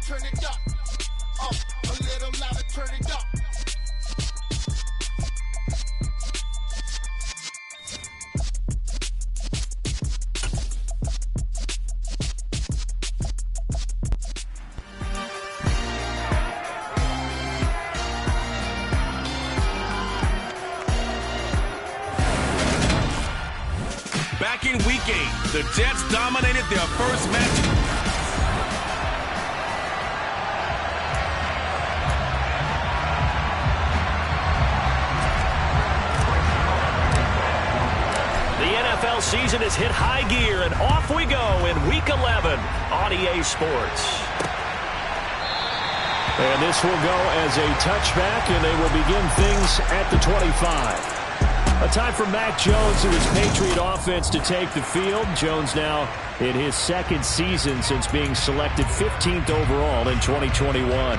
turn it up. A little louder, turn it up. Back in Week 8, the Jets dominated their first match. The NFL season has hit high gear, and off we go in Week 11 on EA Sports. And this will go as a touchback, and they will begin things at the 25. A time for Mac Jones and his Patriot offense to take the field. Jones now in his second season since being selected 15th overall in 2021.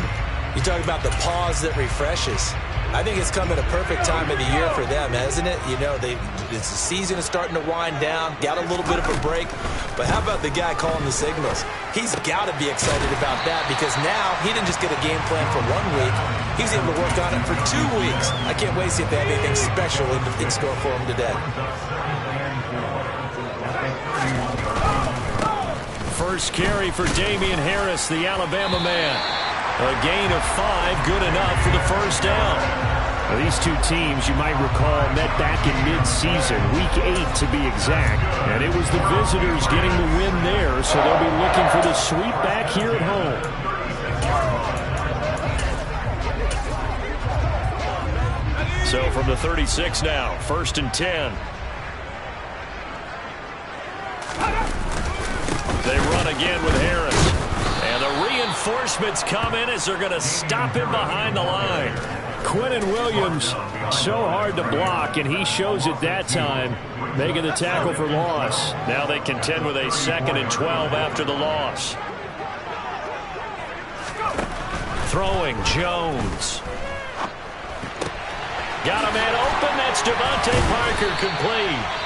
You talk about the pause that refreshes. I think it's come at a perfect time of the year for them, hasn't it? You know, the season is starting to wind down, got a little bit of a break. But how about the guy calling the signals? He's got to be excited about that because now he didn't just get a game plan for 1 week. He's able to work on it for 2 weeks. I can't wait to see if they have anything special in store for him today. First carry for Damian Harris, the Alabama man. A gain of 5, good enough for the first down. Now, these two teams, you might recall, met back in mid-season, Week 8 to be exact. And it was the visitors getting the win there, so they'll be looking for the sweep back here at home. So from the 36 now, 1st and 10. They run again with Harris. And the reinforcements come in as they're going to stop him behind the line. Quinnen Williams, so hard to block, and he shows it that time, making the tackle for loss. Now they contend with a 2nd and 12 after the loss. Throwing, Jones. Got a man open. That's Devontae Parker, complete.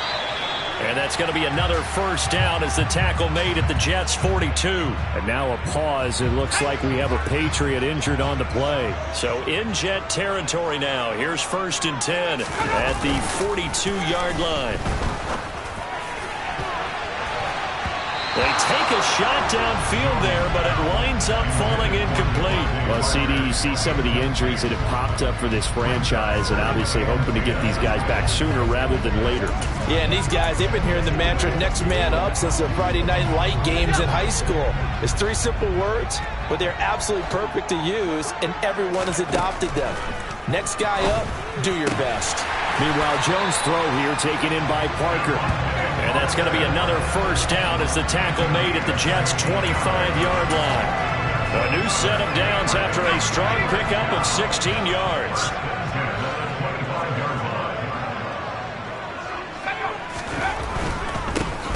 And that's going to be another first down as the tackle made at the Jets' 42. And now a pause. It looks like we have a Patriot injured on the play. So in Jet territory now. Here's 1st and 10 at the 42-yard line. They take a shot downfield there, but it winds up falling incomplete. Well, CD, you see some of the injuries that have popped up for this franchise, and obviously hoping to get these guys back sooner rather than later. Yeah, and these guys, they've been hearing the mantra, next man up, since their Friday night light games in high school. It's 3 simple words, but they're absolutely perfect to use, and everyone has adopted them. Next guy up, do your best. Meanwhile, Jones' throw here taken in by Parker. And that's going to be another first down as the tackle made at the Jets' 25-yard line. A new set of downs after a strong pickup of 16 yards.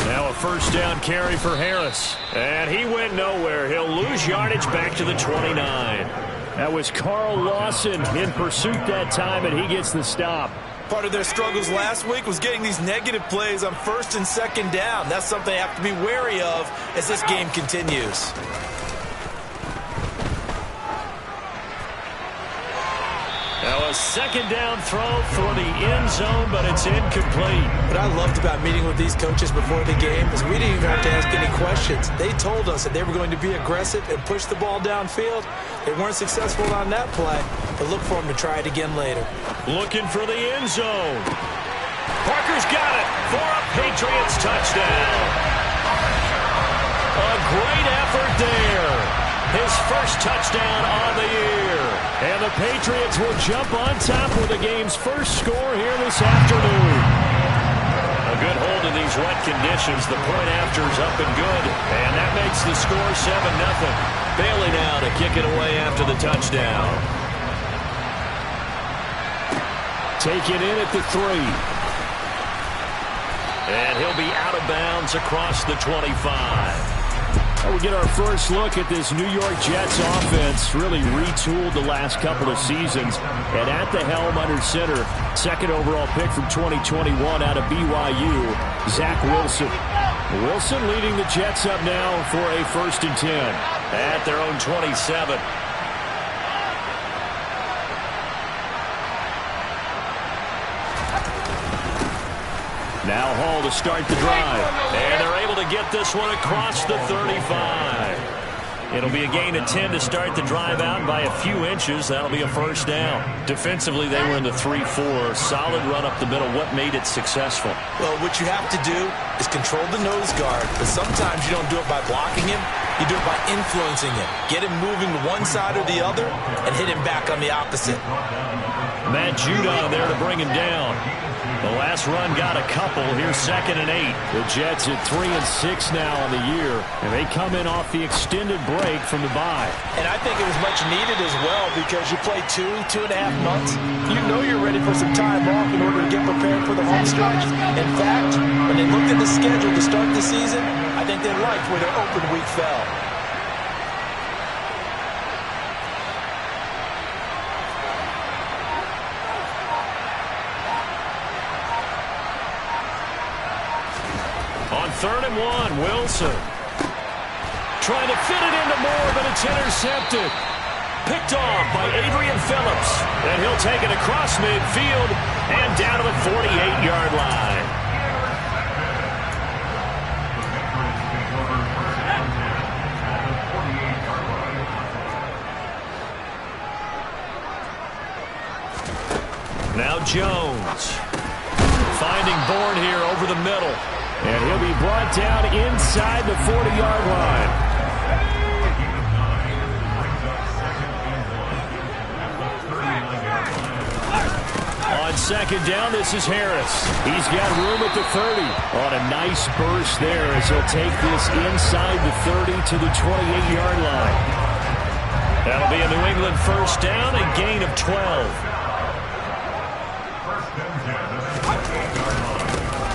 Now a first down carry for Harris. And he went nowhere. He'll lose yardage back to the 29. That was Carl Lawson in pursuit that time, and he gets the stop. Part of their struggles last week was getting these negative plays on 1st and 2nd down. That's something they have to be wary of as this game continues. Now a 2nd down throw for the end zone, but it's incomplete. What I loved about meeting with these coaches before the game is we didn't even have to ask any questions. They told us that they were going to be aggressive and push the ball downfield. They weren't successful on that play, but look for them to try it again later. Looking for the end zone. Parker's got it for a Patriots touchdown. A great effort there. His first touchdown on the year. And the Patriots will jump on top with the game's first score here this afternoon. A good hold in these wet conditions. The point after is up and good. And that makes the score 7-0. Bailey now to kick it away after the touchdown. Taken in at the 3. And he'll be out of bounds across the 25. We get our first look at this New York Jets offense, really retooled the last couple of seasons. And at the helm under center, 2nd overall pick from 2021 out of BYU, Zach Wilson. Wilson leading the Jets up now for a 1st and 10. At their own 27. Now Hall to start the drive. And they're able to get this one across the 35. It'll be a gain of 10 to start the drive out by a few inches. That'll be a 1st down. Defensively, they were in the 3-4. Solid run up the middle. What made it successful? Well, what you have to do is control the nose guard, but sometimes you don't do it by blocking him. You do it by influencing him. Get him moving to one side or the other and hit him back on the opposite. Matt Judon there to bring him down. The last run got a couple. Here's 2nd and 8. The Jets at 3-6 now on the year, and they come in off the extended break from the bye. And I think it was much needed as well because you play 2.5 months. You know you're ready for some time off in order to get prepared for the home stretch. In fact, when they looked at the schedule to start the season, I think they liked where their open week fell. On 3rd and 1, Wilson. Trying to fit it into Moore, but it's intercepted. Picked off by Adrian Phillips. And he'll take it across midfield and down to the 48-yard line. Now Jones. Finding Bourne here over the middle. And he'll be brought down inside the 40-yard line. On 2nd down, this is Harris. He's got room at the 30. On a nice burst there as he'll take this inside the 30 to the 28-yard line. That'll be a New England 1st down, a gain of 12.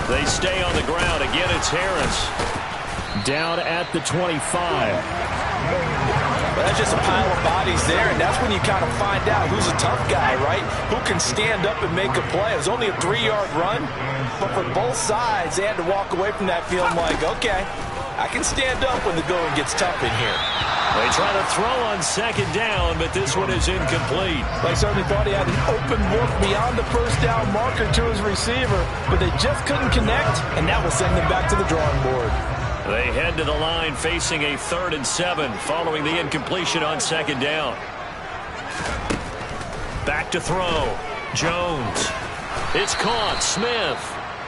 They stay on the ground. Again, it's Harris. Down at the 25. Well, that's just a pile of bodies there, and that's when you kind of find out who's a tough guy, right? Who can stand up and make a play. It was only a 3-yard run, but for both sides, they had to walk away from that feeling like, okay, I can stand up when the going gets tough in here. They try to throw on 2nd down, but this one is incomplete. They certainly thought he had an open look beyond the 1st down marker to his receiver, but they just couldn't connect, and that will send them back to the drawing board. They head to the line facing a 3rd and 7 following the incompletion on 2nd down. Back to throw. Jones. It's caught. Smith.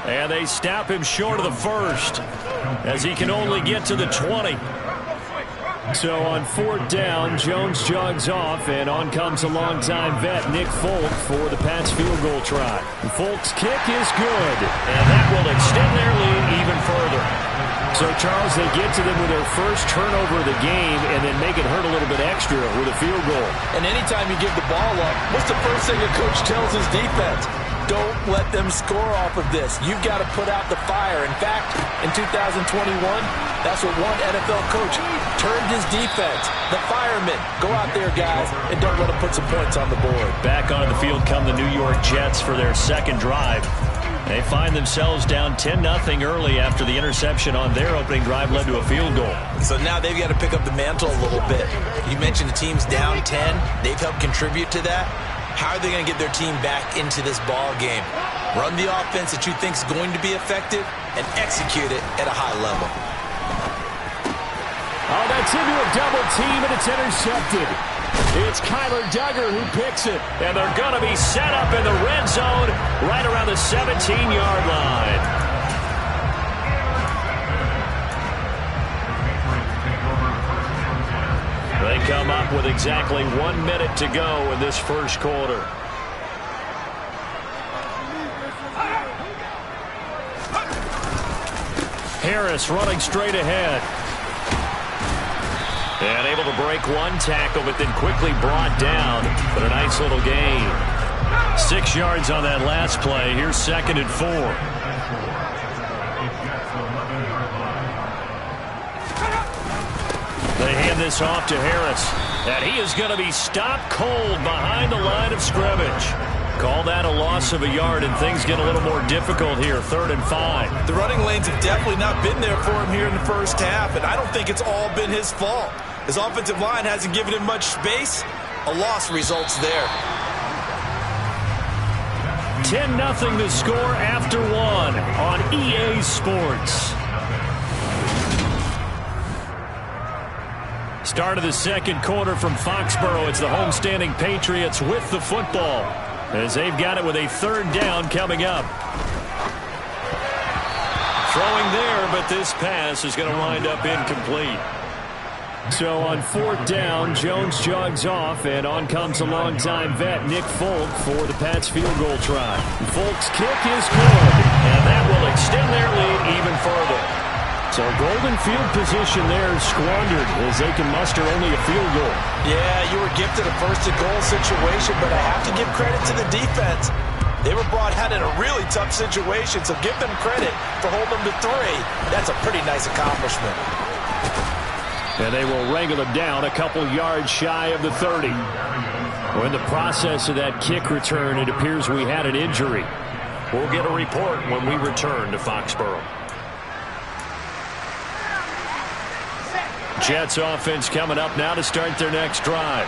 And they snap him short of the 1st as he can only get to the 20. So on 4th down, Jones jogs off, and on comes a longtime vet, Nick Folk, for the Pats field goal try. Folk's kick is good. And that will extend their lead even further. So, Charles, they get to them with their first turnover of the game and then make it hurt a little bit extra with a field goal. And anytime you give the ball up, what's the first thing a coach tells his defense? Don't let them score off of this. You've got to put out the fire. In fact, in 2021, that's what one NFL coach termed his defense. The firemen. Go out there, guys, and don't let them put some points on the board. Back onto the field come the New York Jets for their 2nd drive. They find themselves down 10-0 early after the interception on their opening drive led to a field goal. So now they've got to pick up the mantle a little bit. You mentioned the team's down 10. They've helped contribute to that. How are they going to get their team back into this ball game? Run the offense that you think is going to be effective and execute it at a high level. Oh, that's into a double team, and it's intercepted. It's Kyler Duggar who picks it. And they're going to be set up in the red zone right around the 17-yard line. They come up with exactly 1 minute to go in this first quarter. Harris running straight ahead. And able to break one tackle, but then quickly brought down. But a nice little gain. 6 yards on that last play. Here's 2nd and 4. They hand this off to Harris. And he is going to be stopped cold behind the line of scrimmage. Call that a loss of a yard, and things get a little more difficult here. 3rd and 5. The running lanes have definitely not been there for him here in the first half, and I don't think it's all been his fault. His offensive line hasn't given him much space. A loss results there. 10-0 the score after 1 on EA Sports. Start of the second quarter from Foxborough. It's the homestanding Patriots with the football, as they've got it with a 3rd down coming up. Throwing there, but this pass is going to wind up incomplete. So on 4th down, Jones jogs off, and on comes a longtime vet, Nick Folk, for the Pats field goal try. Folk's kick is good, and that will extend their lead even further. So golden field position there squandered as they can muster only a field goal. Yeah, you were gifted a 1st-and-goal situation, but I have to give credit to the defense. They were brought out in a really tough situation, so give them credit for holding them to 3. That's a pretty nice accomplishment. And they will wrangle him down a couple yards shy of the 30. Well, in the process of that kick return, it appears we had an injury. We'll get a report when we return to Foxborough. Jets offense coming up now to start their next drive.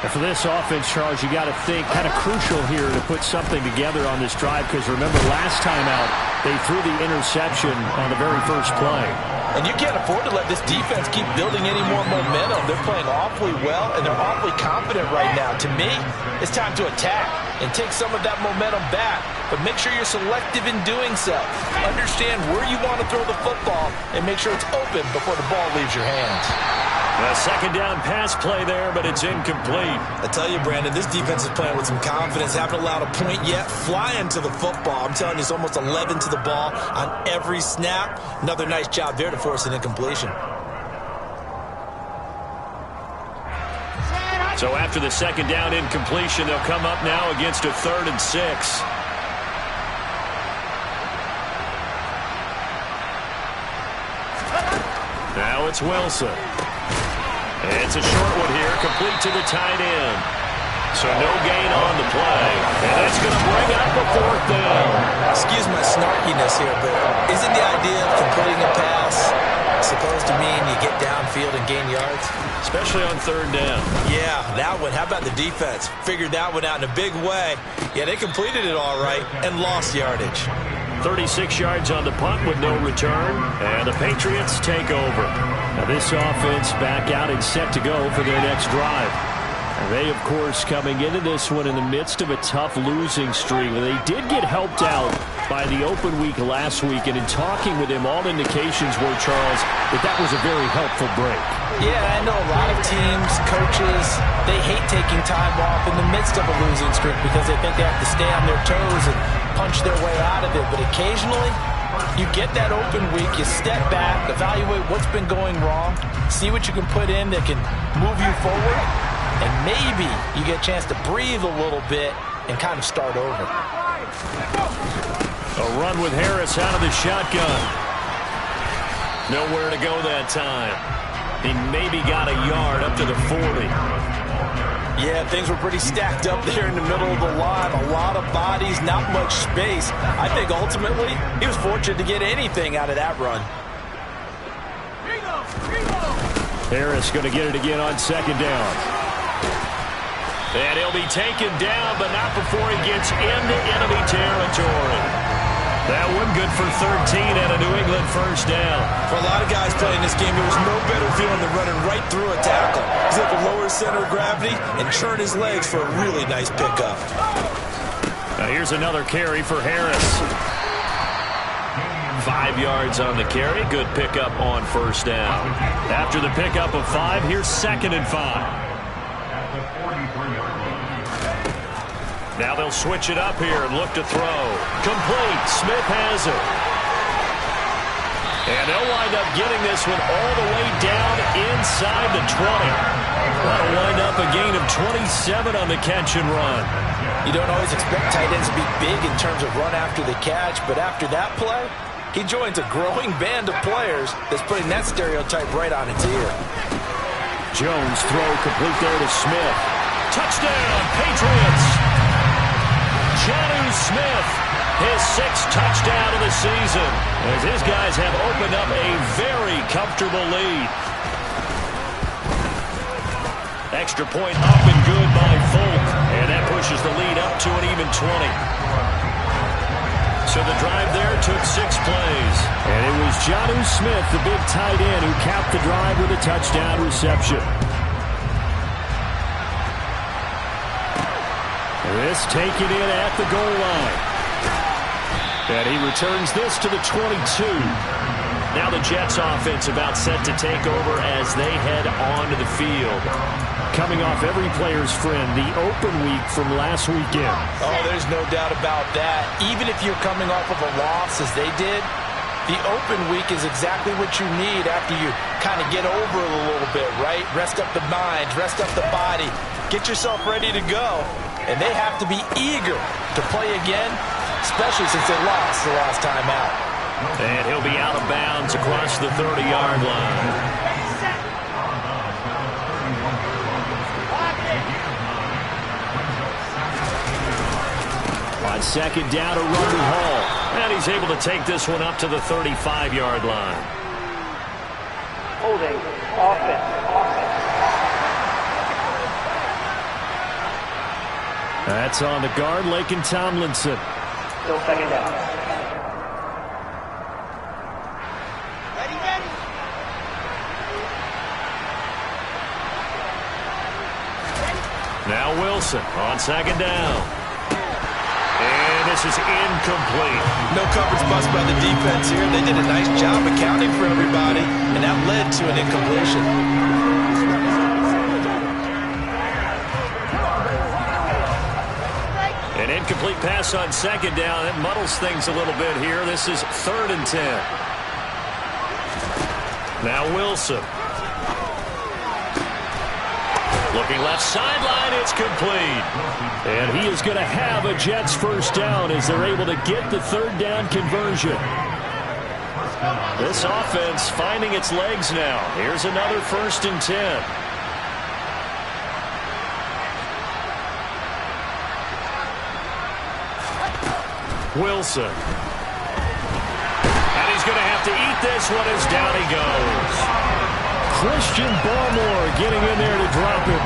And for this offense, Charles, you got to think kind of crucial here to put something together on this drive, because remember last time out they threw the interception on the very first play. And you can't afford to let this defense keep building any more momentum. They're playing awfully well, and they're awfully confident right now. To me, it's time to attack and take some of that momentum back. But make sure you're selective in doing so. Understand where you want to throw the football and make sure it's open before the ball leaves your hands. A 2nd down pass play there, but it's incomplete. I tell you, Brandon, this defense is playing with some confidence. Haven't allowed a point yet. Flying to the football. I'm telling you, it's almost 11 to the ball on every snap. Another nice job there to force an incompletion. So after the 2nd down incompletion, they'll come up now against a 3rd and 6. Now it's Wilson. It's a short one here, complete to the tight end. So no gain on the play, and that's going to bring up a 4th down. Excuse my snarkiness here, but isn't the idea of completing a pass supposed to mean you get downfield and gain yards? Especially on 3rd down. Yeah, that one. How about the defense? Figured that one out in a big way. Yeah, they completed it all right and lost yardage. 36 yards on the punt with no return, and the Patriots take over. Now this offense back out and set to go for their next drive. And they, of course, coming into this one in the midst of a tough losing streak. They did get helped out by the open week last week, and in talking with him, all indications were, Charles, that was a very helpful break. Yeah, I know a lot of teams, coaches, they hate taking time off in the midst of a losing streak because they think they have to stay on their toes and punch their way out of it. But occasionally, you get that open week, you step back, evaluate what's been going wrong, see what you can put in that can move you forward, and maybe you get a chance to breathe a little bit and kind of start over. A run with Harris out of the shotgun. Nowhere to go that time. He maybe got a yard up to the 40. Yeah, things were pretty stacked up there in the middle of the line. A lot of bodies, not much space. I think ultimately he was fortunate to get anything out of that run. Harris going to get it again on 2nd down. And he'll be taken down, but not before he gets into enemy territory. That one good for 13 and a New England 1st down. For a lot of guys playing this game, there was no better feeling than running right through a tackle. He's able to lower his center of gravity and turn his legs for a really nice pickup. Now here's another carry for Harris. 5 yards on the carry. Good pickup on 1st down. After the pickup of 5, here's 2nd and 5. Now they'll switch it up here and look to throw. Complete. Smith has it. And they'll wind up getting this one all the way down inside the 20. That'll wind up a gain of 27 on the catch and run. You don't always expect tight ends to be big in terms of run after the catch, but after that play, he joins a growing band of players that's putting that stereotype right on its ear. Jones throw complete there to Smith. Touchdown, Patriots! Jonnu Smith, his 6th touchdown of the season, as his guys have opened up a very comfortable lead. Extra point up and good by Folk, and that pushes the lead up to an even 20. So the drive there took 6 plays. And it was Jonnu Smith, the big tight end, who capped the drive with a touchdown reception. This taken in at the goal line. And he returns this to the 22. Now the Jets offense about set to take over as they head onto the field. Coming off every player's friend, the open week from last weekend. Oh, there's no doubt about that. Even if you're coming off of a loss as they did, the open week is exactly what you need after you kind of get over it a little bit, right? Rest up the mind, rest up the body, get yourself ready to go. And they have to be eager to play again, especially since they lost the last time out. And he'll be out of bounds across the 30-yard line. On second down, a run to Hall. And he's able to take this one up to the 35-yard line. Holding, offense. That's on the guard, Laken Tomlinson. Still second down. Ready. Now Wilson on second down. And this is incomplete. No coverage bust by the defense here. They did a nice job accounting for everybody, and that led to an incompletion. An incomplete pass on second down. That muddles things a little bit here. This is 3rd and 10. Now Wilson. Looking left sideline, it's complete. And he is going to have a Jets first down as they're able to get the 3rd down conversion. This offense finding its legs now. Here's another 1st and 10. Wilson. And he's going to have to eat this one as down he goes. Christian Barmore getting in there to drop him.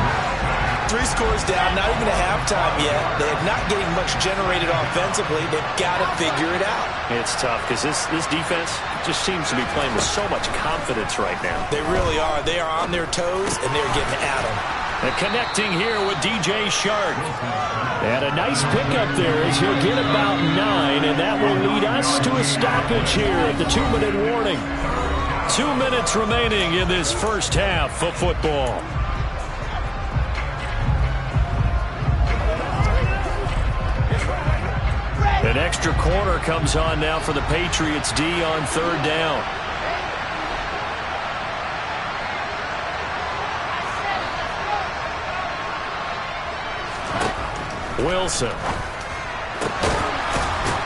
3 scores down, not even a halftime yet. They're not getting much generated offensively. They've got to figure it out. It's tough because this defense just seems to be playing with so much confidence right now. They really are. They are on their toes, and they're getting at them. And connecting here with DJ Shark. And a nice pickup there as he'll get about 9, and that will lead us to a stoppage here at the 2-minute warning. 2 minutes remaining in this first half of football. An extra corner comes on now for the Patriots D on 3rd down. Wilson.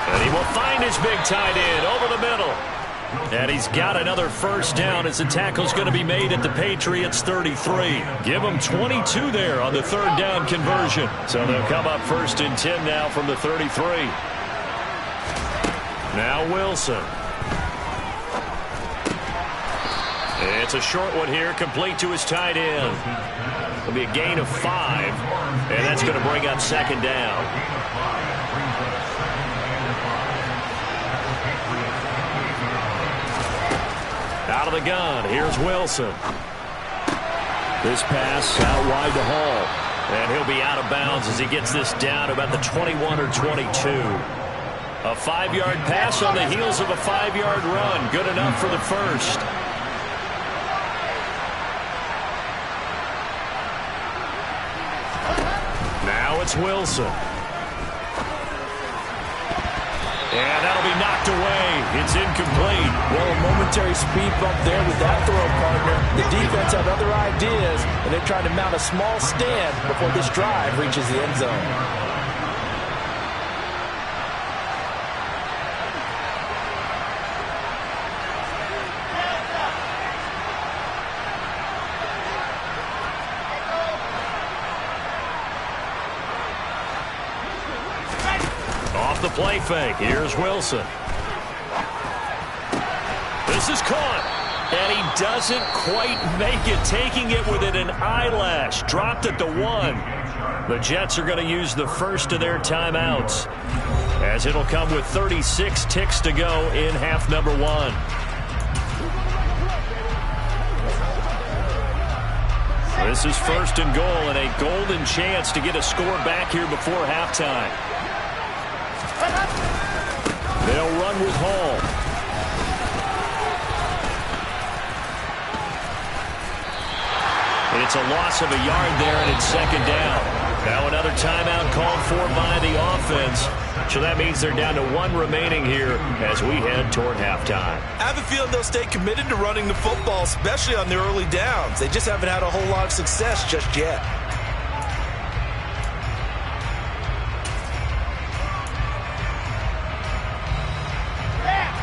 And he will find his big tight end over the middle. And he's got another first down as the tackle's going to be made at the Patriots 33. Give them 22 there on the 3rd down conversion. So they'll come up 1st and 10 now from the 33. Now Wilson. It's a short one here, complete to his tight end. It'll be a gain of 5, and that's going to bring up 2nd down. Out of the gun, here's Wilson. This pass out wide to Hall. And he'll be out of bounds as he gets this down to about the 21 or 22. A 5-yard pass on the heels of a 5-yard run. Good enough for the first. Now it's Wilson. And that'll be knocked away. It's incomplete. Well, a momentary speed bump there with that throw, partner. The defense had other ideas, and they're trying to mount a small stand before this drive reaches the end zone. Play fake. Here's Wilson. This is caught. And he doesn't quite make it, taking it within an eyelash. Dropped at the 1. The Jets are going to use the first of their timeouts, as it'll come with 36 ticks to go in half number 1. This is first and goal, and a golden chance to get a score back here before halftime. They'll run with Hall. And it's a loss of a yard there, and it's second down. Now another timeout called for by the offense. So that means they're down to 1 remaining here as we head toward halftime. I have a feeling they'll stay committed to running the football, especially on their early downs. They just haven't had a whole lot of success just yet.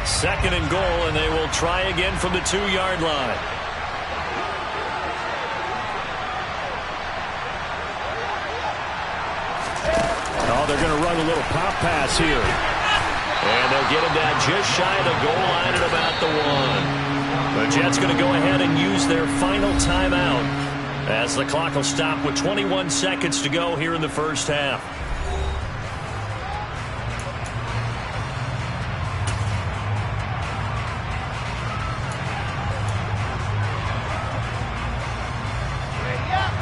Second and goal, and they will try again from the 2-yard line. Oh, they're going to run a little pop pass here. And they'll get him down just shy of the goal line at about the 1. The Jets going to go ahead and use their final timeout as the clock will stop with 21 seconds to go here in the first half.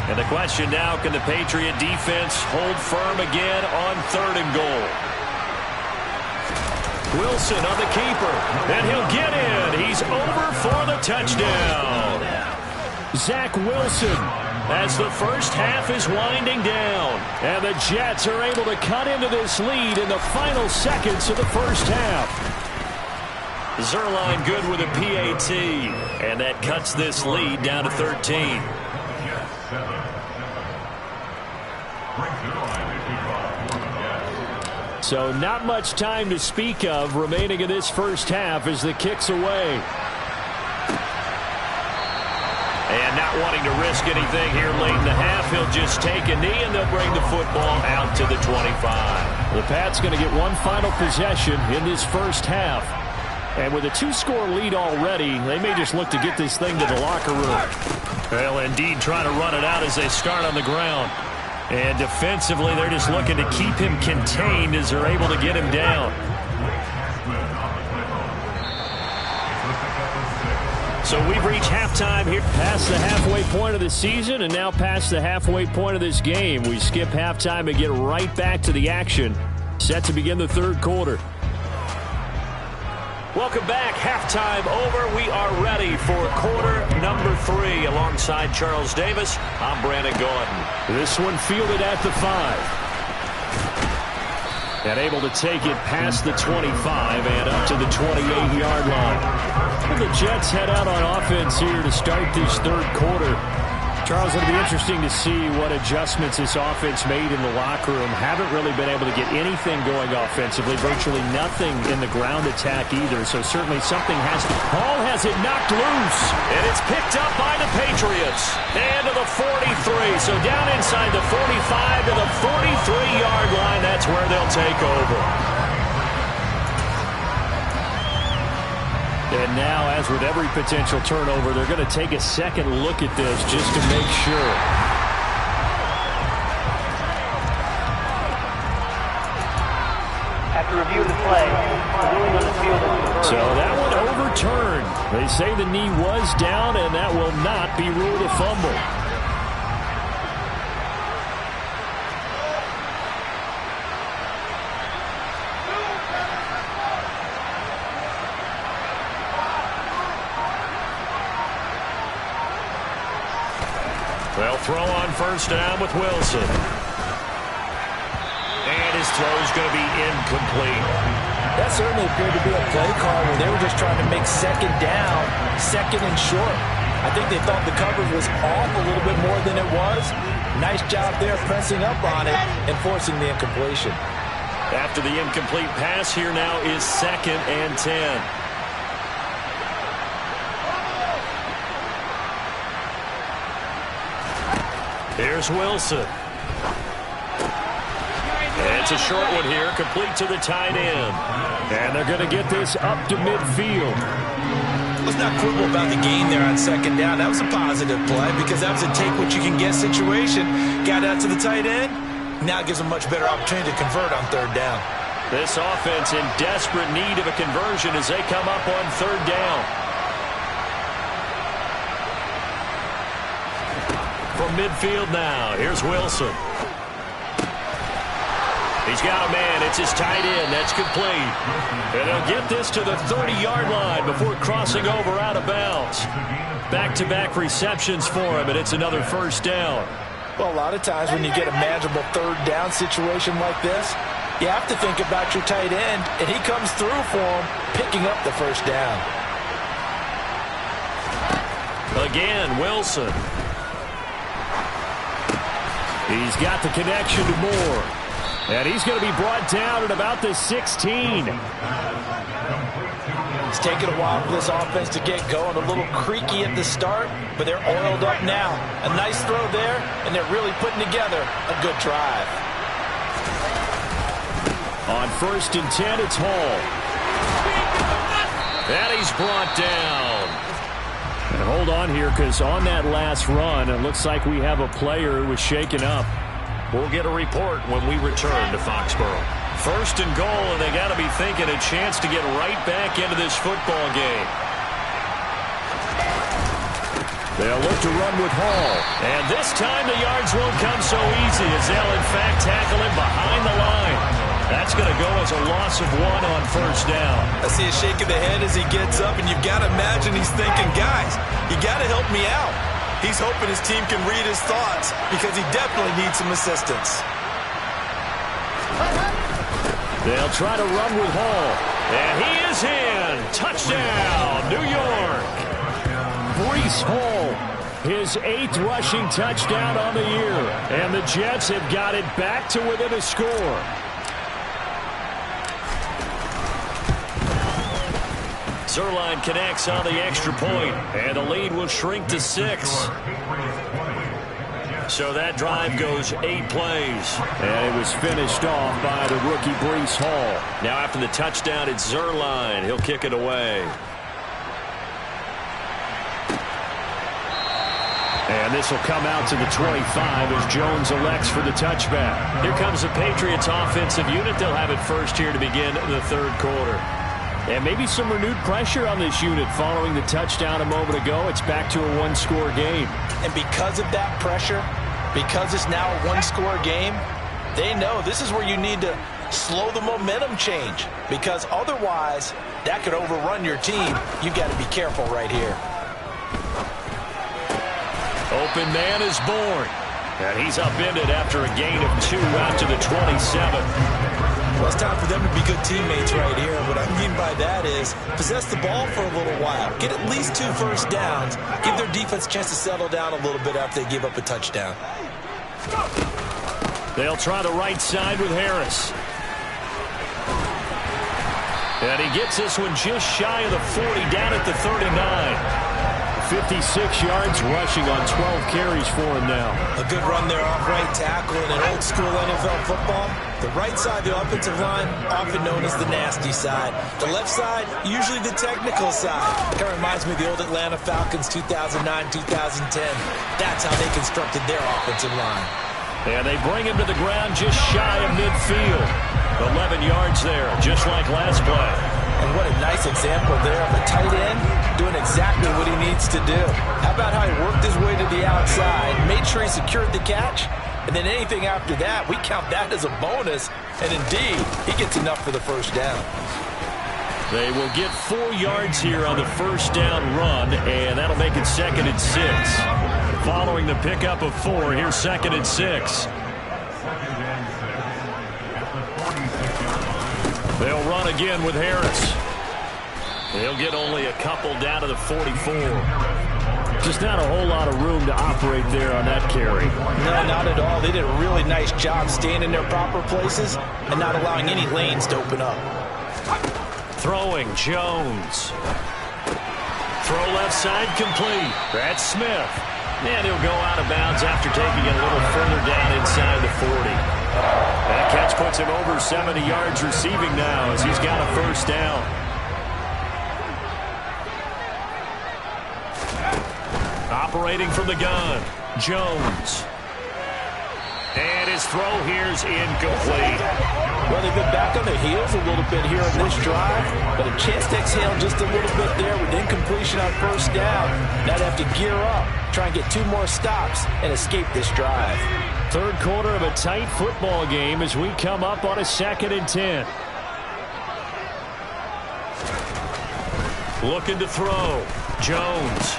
And the question now, can the Patriot defense hold firm again on 3rd and goal? Wilson on the keeper, and he'll get in. He's over for the touchdown. Zach Wilson, as the first half is winding down. And the Jets are able to cut into this lead in the final seconds of the first half. Zerline good with a PAT, and that cuts this lead down to 13. So not much time to speak of remaining in this first half as the kick's away. And not wanting to risk anything here late in the half, he'll just take a knee and they'll bring the football out to the 25. The Pats going to get one final possession in this first half. And with a 2-score lead already, they may just look to get this thing to the locker room. Well, indeed, trying to run it out as they start on the ground. And defensively, they're just looking to keep him contained as they're able to get him down. So we've reached halftime here. Past the halfway point of the season and now past the halfway point of this game. We skip halftime and get right back to the action. Set to begin the 3rd quarter. Welcome back. Halftime over. We are ready for quarter number 3. Alongside Charles Davis, I'm Brandon Gordon. This one fielded at the 5. And able to take it past the 25 and up to the 28-yard line. The Jets head out on offense here to start this 3rd quarter. Charles, it'll be interesting to see what adjustments this offense made in the locker room. Haven't really been able to get anything going offensively. Virtually nothing in the ground attack either. So certainly something has to... Hall has it knocked loose. And it's picked up by the Patriots. And to the 43. So down inside the 45 to the 43-yard line. That's where they'll take over. And now, as with every potential turnover, they're going to take a second look at this just to make sure. After review of the play, the ruling on the field is reversed. So that one overturned. They say the knee was down, and that will not be ruled a fumble. They'll throw on first down with Wilson. And his throw is going to be incomplete. That certainly appeared to be a play call where they were just trying to make second down, second and short. I think they thought the coverage was off a little bit more than it was. Nice job there pressing up on it and forcing the incompletion. After the incomplete pass, here now is 2nd and 10. Here's Wilson. And It's a short one here, complete to the tight end. And they're going to get this up to midfield. Let's not quibble about the gain there on second down. That was a positive play because that was a take-what-you-can-get situation. Got out to the tight end. Now it gives them much better opportunity to convert on third down. This offense in desperate need of a conversion as they come up on third down. From midfield now, here's Wilson. He's got a man. It's his tight end. That's complete. And they'll get this to the 30-yard line before crossing over out of bounds. Back-to-back receptions for him, and it's another first down. Well, a lot of times when you get a manageable third down situation like this, you have to think about your tight end, and he comes through for him, picking up the first down. Again, Wilson. He's got the connection to Moore. And he's going to be brought down at about the 16. It's taken a while for this offense to get going. A little creaky at the start, but they're oiled up now. A nice throw there, and they're really putting together a good drive. On 1st and 10, it's Hall. And he's brought down. And hold on here, because on that last run, it looks like we have a player who was shaken up. We'll get a report when we return to Foxborough. 1st and goal, and they got to be thinking a chance to get right back into this football game. They'll look to run with Hall. And this time the yards won't come so easy as they'll in fact tackle him behind the line. That's going to go as a loss of 1 on first down. I see a shake of the head as he gets up, and you've got to imagine he's thinking, guys, you got to help me out. He's hoping his team can read his thoughts because he definitely needs some assistance. They'll try to run with Hall. And he is in. Touchdown, New York. Breece Hall, his 8th rushing touchdown on the year. And the Jets have got it back to within a score. Zuerlein connects on the extra point, and the lead will shrink to 6. So that drive goes 8 plays. And it was finished off by the rookie Breece Hall. Now after the touchdown, it's Zuerlein. He'll kick it away. And this will come out to the 25 as Jones elects for the touchback. Here comes the Patriots offensive unit. They'll have it first here to begin the third quarter. And maybe some renewed pressure on this unit following the touchdown a moment ago. It's back to a 1-score game. And because of that pressure, because it's now a 1-score game, they know this is where you need to slow the momentum change, because otherwise that could overrun your team. You've got to be careful right here. Open man is born. And he's upended after a gain of 2 out to the 27. Well, it's time for them to be good teammates right here. What I mean by that is possess the ball for a little while. Get at least 2 first downs. Give their defense a chance to settle down a little bit after they give up a touchdown. They'll try the right side with Harris. And he gets this one just shy of the 40, down at the 39. 56 yards rushing on 12 carries for him now. A good run there off right tackle in an old school NFL football. The right side, the offensive line, often known as the nasty side. The left side, usually the technical side. Kind of reminds me of the old Atlanta Falcons 2009-2010. That's how they constructed their offensive line. And they bring him to the ground just shy of midfield. 11 yards there, just like last play. And what a nice example there of a tight end doing exactly what he needs to do. How about how he worked his way to the outside, made sure he secured the catch, and then anything after that, we count that as a bonus. And indeed, he gets enough for the first down. They will get 4 yards here on the first down run, and that'll make it 2nd and 6. Following the pickup of 4, here's 2nd and 6. They'll run again with Harris. They'll get only a couple down to the 44. Just not a whole lot of room to operate there on that carry. No, not at all. They did a really nice job staying in their proper places and not allowing any lanes to open up. Throwing, Jones. Throw left side complete. That's Smith. And he'll go out of bounds after taking it a little further down inside the 40. That catch puts him over 70 yards receiving now as he's got a first down. Operating from the gun, Jones. And his throw here's incomplete. Well, they've been back on their heels a little bit here in this drive, but a chance to exhale just a little bit there with incompletion on first down. Now they have to gear up, try and get 2 more stops, and escape this drive. Third quarter of a tight football game as we come up on a 2nd and 10. Looking to throw, Jones.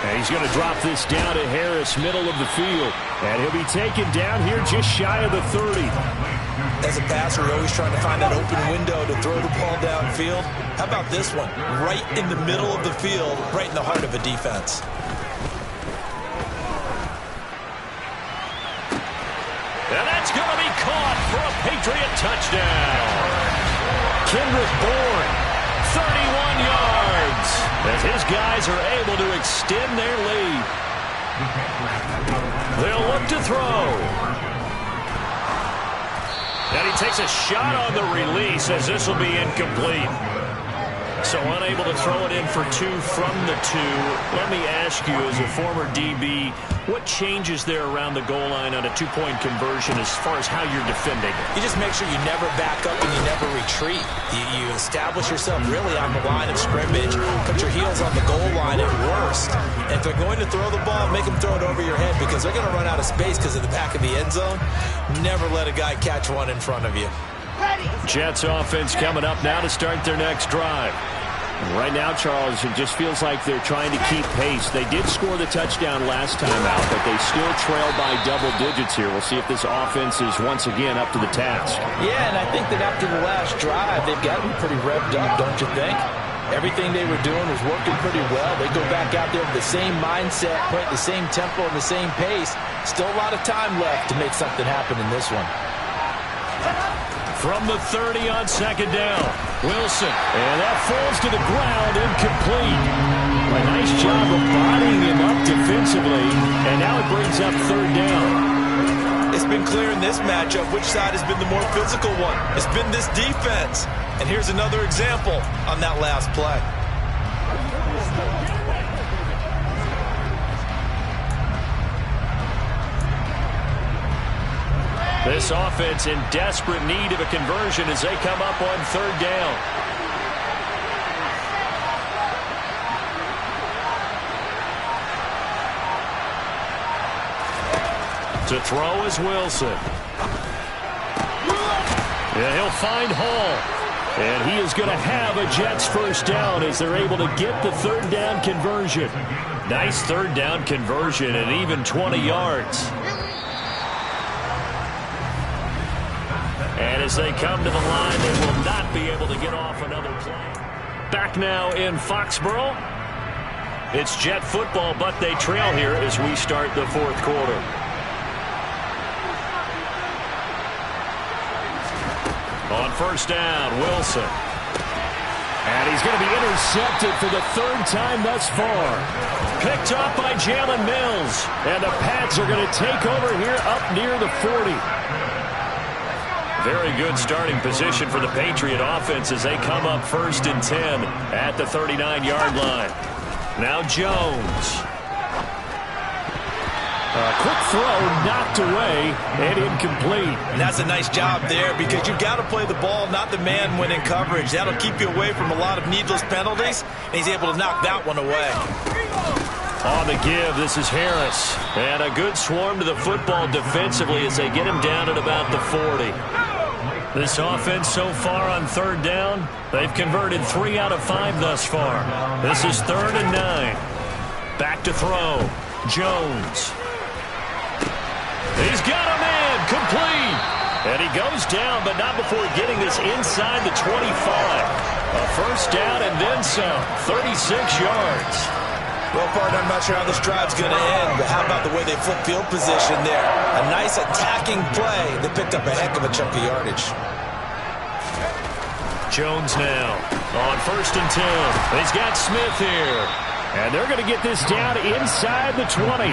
And he's going to drop this down to Harris, middle of the field. And he'll be taken down here just shy of the 30. As a passer, you're always trying to find that open window to throw the ball downfield. How about this one? Right in the middle of the field, right in the heart of a defense. And that's going to be caught for a Patriot touchdown. Kendrick Bourne, 31 yards. As his guys are able to extend their lead. They'll look to throw. And he takes a shot on the release as this will be incomplete. So unable to throw it in for 2 from the 2. Let me ask you, as a former DB, what changes there around the goal line on a 2-point conversion as far as how you're defending? You just make sure you never back up and you never retreat. You establish yourself really on the line of scrimmage, put your heels on the goal line at worst. And if they're going to throw the ball, make them throw it over your head because they're going to run out of space because of the back of the end zone. Never let a guy catch one in front of you. Jets offense coming up now to start their next drive. Right now, Charles, it just feels like they're trying to keep pace. They did score the touchdown last time out, but they still trail by double digits here. We'll see if this offense is once again up to the task. Yeah, and I think that after the last drive, they've got to be pretty revved up, don't you think? Everything they were doing was working pretty well. They go back out there with the same mindset, playing the same tempo and the same pace. Still a lot of time left to make something happen in this one. From the 30 on 2nd down, Wilson. And that falls to the ground, incomplete. A nice job of bodying him up defensively, and now it brings up 3rd down. It's been clear in this matchup which side has been the more physical one. It's been this defense. And here's another example on that last play. This offense in desperate need of a conversion as they come up on 3rd down. To throw is Wilson. Yeah, he'll find Hall. And he is going to have a Jets first down as they're able to get the 3rd down conversion. Nice 3rd down conversion and even 20 yards. And as they come to the line, they will not be able to get off another play. Back now in Foxborough. It's Jet football, but they trail here as we start the 4th quarter. On 1st down, Wilson. And he's going to be intercepted for the 3rd time thus far. Picked up by Jalen Mills. And the Pats are going to take over here up near the 40. Very good starting position for the Patriot offense as they come up 1st and 10 at the 39-yard line. Now Jones. A quick throw knocked away and incomplete. And that's a nice job there because you've got to play the ball, not the man when in coverage. That'll keep you away from a lot of needless penalties, and he's able to knock that one away. On the give, this is Harris. And a good swarm to the football defensively as they get him down at about the 40. This offense so far on 3rd down, they've converted 3 out of 5 thus far. This is 3rd and 9. Back to throw. Jones. He's got a man complete. And he goes down, but not before getting this inside the 25. A first down and then some. 36 yards. Well, partner, I'm not sure how this drive's going to end, but how about the way they flip field position there? A nice attacking play. They picked up a heck of a chunk of yardage. Jones now on 1st and 10. He's got Smith here. And they're going to get this down inside the 20.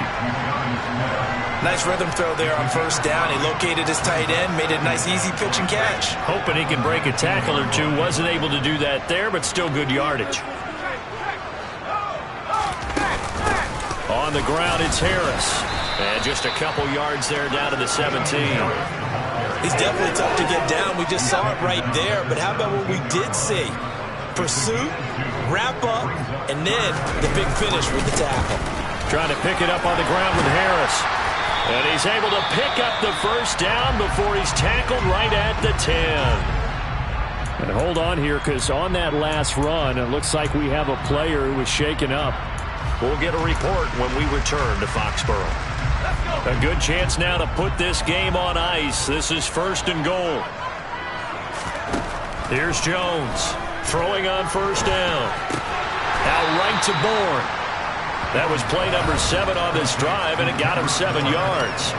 Nice rhythm throw there on first down. He located his tight end, made it a nice easy pitch and catch. Hoping he can break a tackle or two. Wasn't able to do that there, but still good yardage. On the ground, it's Harris. And just a couple yards there down to the 17. He's definitely tough to get down. We just saw it right there. But how about what we did see? Pursuit, wrap up, and then the big finish with the tackle. Trying to pick it up on the ground with Harris. And he's able to pick up the first down before he's tackled right at the 10. And hold on here, because on that last run, it looks like we have a player who was shaken up. We'll get a report when we return to Foxborough. A good chance now to put this game on ice. This is 1st and goal. Here's Jones. Throwing on first down. Out right to Bourne. That was play number 7 on this drive, and it got him 7 yards.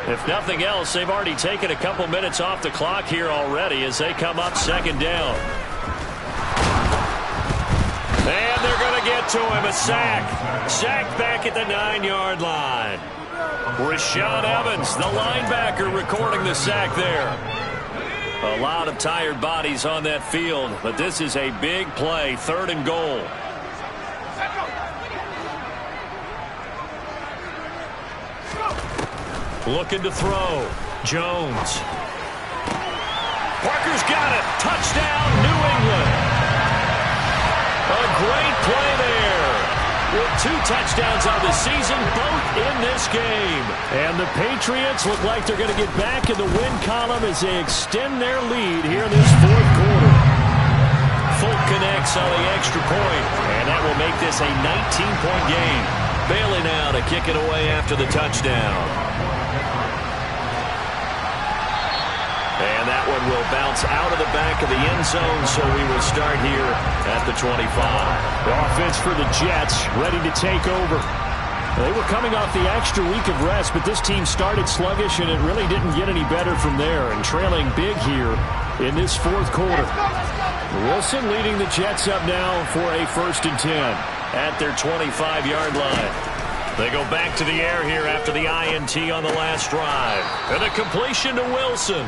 If nothing else, they've already taken a couple minutes off the clock here already as they come up 2nd down. And they're going to get to him. A sack. Sacked back at the 9-yard line. Rashaan Evans, the linebacker, recording the sack there. A lot of tired bodies on that field, but this is a big play. 3rd and goal. Looking to throw. Jones. Parker's got it. Touchdown, New England. A great play there. With 2 touchdowns on the season, both in this game. And the Patriots look like they're going to get back in the win column as they extend their lead here in this 4th quarter. Folk connects on the extra point, and that will make this a 19-point game. Bailey now to kick it away after the touchdown. And that one will bounce out of the back of the end zone, so we will start here at the 25. The offense for the Jets ready to take over. They were coming off the extra week of rest, but this team started sluggish, and it really didn't get any better from there, and trailing big here in this 4th quarter. Wilson leading the Jets up now for a 1st and 10 at their 25-yard line. They go back to the air here after the INT on the last drive. And a completion to Wilson.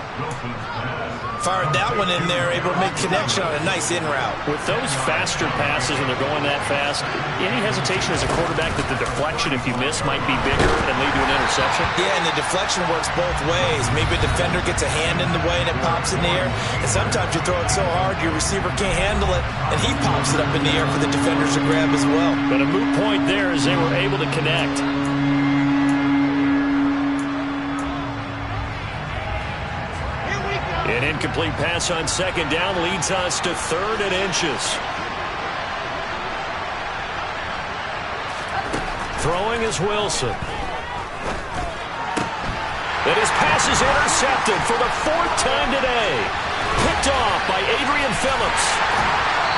Fired that one in there, able to make connection on a nice in route. With those faster passes when they're going that fast, any hesitation as a quarterback that the deflection, if you miss, might be bigger and lead to an interception? Yeah, and the deflection works both ways. Maybe a defender gets a hand in the way and it pops in the air. And sometimes you throw it so hard your receiver can't handle it, and he pops it up in the air for the defenders to grab as well. But a moot point there as they were able to connect. An incomplete pass on 2nd down leads us to 3rd and inches. Throwing is Wilson. And his pass is intercepted for the 4th time today. Picked off by Adrian Phillips.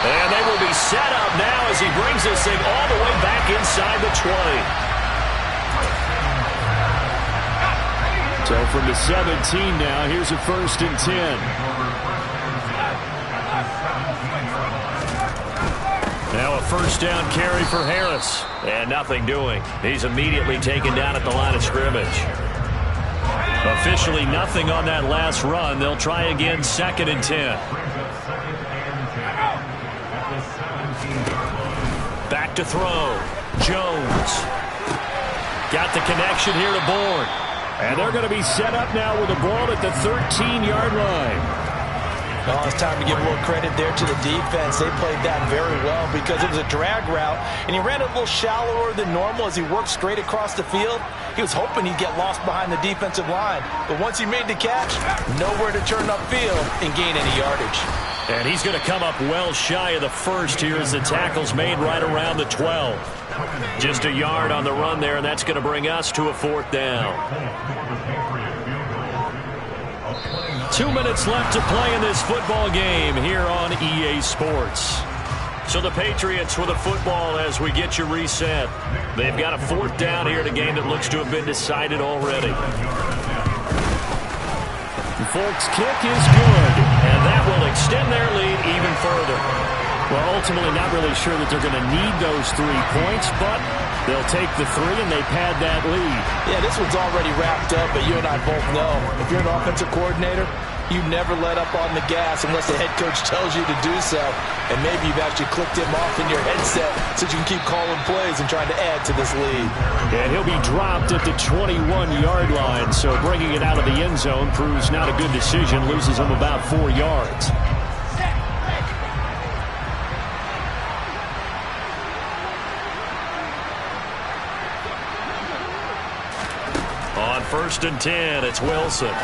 And they will be set up now as he brings this thing all the way back inside the 20. So from the 17 now, here's a 1st and 10. Now a 1st down carry for Harris. And nothing doing. He's immediately taken down at the line of scrimmage. Officially nothing on that last run. They'll try again 2nd and 10. Back to throw. Jones. Got the connection here to Bourne. And they're going to be set up now with the ball at the 13-yard line. Oh, it's time to give a little credit there to the defense. They played that very well because it was a drag route, and he ran it a little shallower than normal as he worked straight across the field. He was hoping he'd get lost behind the defensive line, but once he made the catch, nowhere to turn upfield and gain any yardage. And he's going to come up well shy of the 1st here as the tackle's made right around the 12. Just a yard on the run there, and that's going to bring us to a 4th down. 2 minutes left to play in this football game here on EA Sports. So the Patriots with a football as we get you reset. They've got a 4th down here in a game that looks to have been decided already. Folk's kick is good. And that will extend their lead even further. Well, ultimately not really sure that they're going to need those 3 points, but they'll take the 3 and they pad that lead. Yeah, this one's already wrapped up, but you and I both know if you're an offensive coordinator, you never let up on the gas unless the head coach tells you to do so. And maybe you've actually clicked him off in your headset so you can keep calling plays and trying to add to this lead. And he'll be dropped at the 21-yard line, so bringing it out of the end zone proves not a good decision, loses him about 4 yards. On 1st and 10, it's Wilson.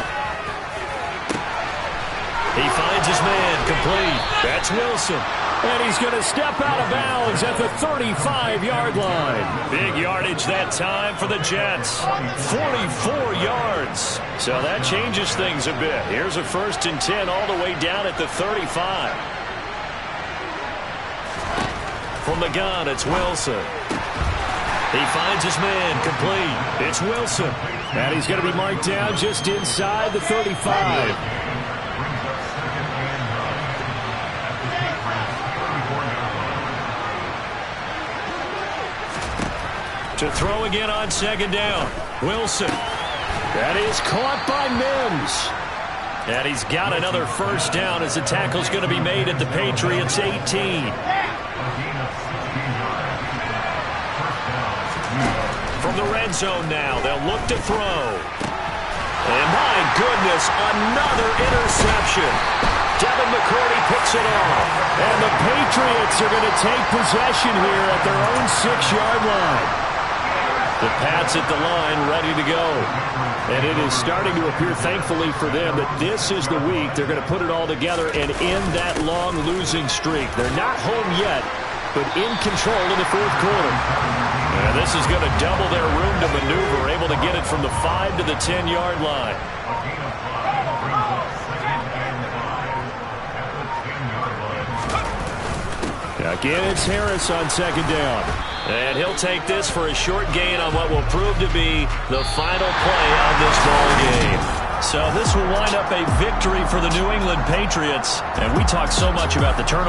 He finds his man, complete. That's Wilson. And he's going to step out of bounds at the 35-yard line. Big yardage that time for the Jets. 44 yards. So that changes things a bit. Here's a 1st and 10 all the way down at the 35. From the gun, it's Wilson. He finds his man, complete. It's Wilson. And he's going to be marked down just inside the 35. To throw again on 2nd down. Wilson. That is caught by Mims. And he's got another 1st down as the tackle's going to be made at the Patriots 18. From the red zone now, they'll look to throw. And my goodness, another interception. Devin McCourty picks it off. And the Patriots are going to take possession here at their own 6-yard line. The Pats at the line, ready to go. And it is starting to appear, thankfully for them, that this is the week they're going to put it all together and end that long losing streak. They're not home yet, but in control in the 4th quarter. And this is going to double their room to maneuver, able to get it from the 5 to the 10-yard line. Again, it's Harris on 2nd down. And he'll take this for a short gain on what will prove to be the final play of this ball game. So this will wind up a victory for the New England Patriots. And we talk so much about the turnover.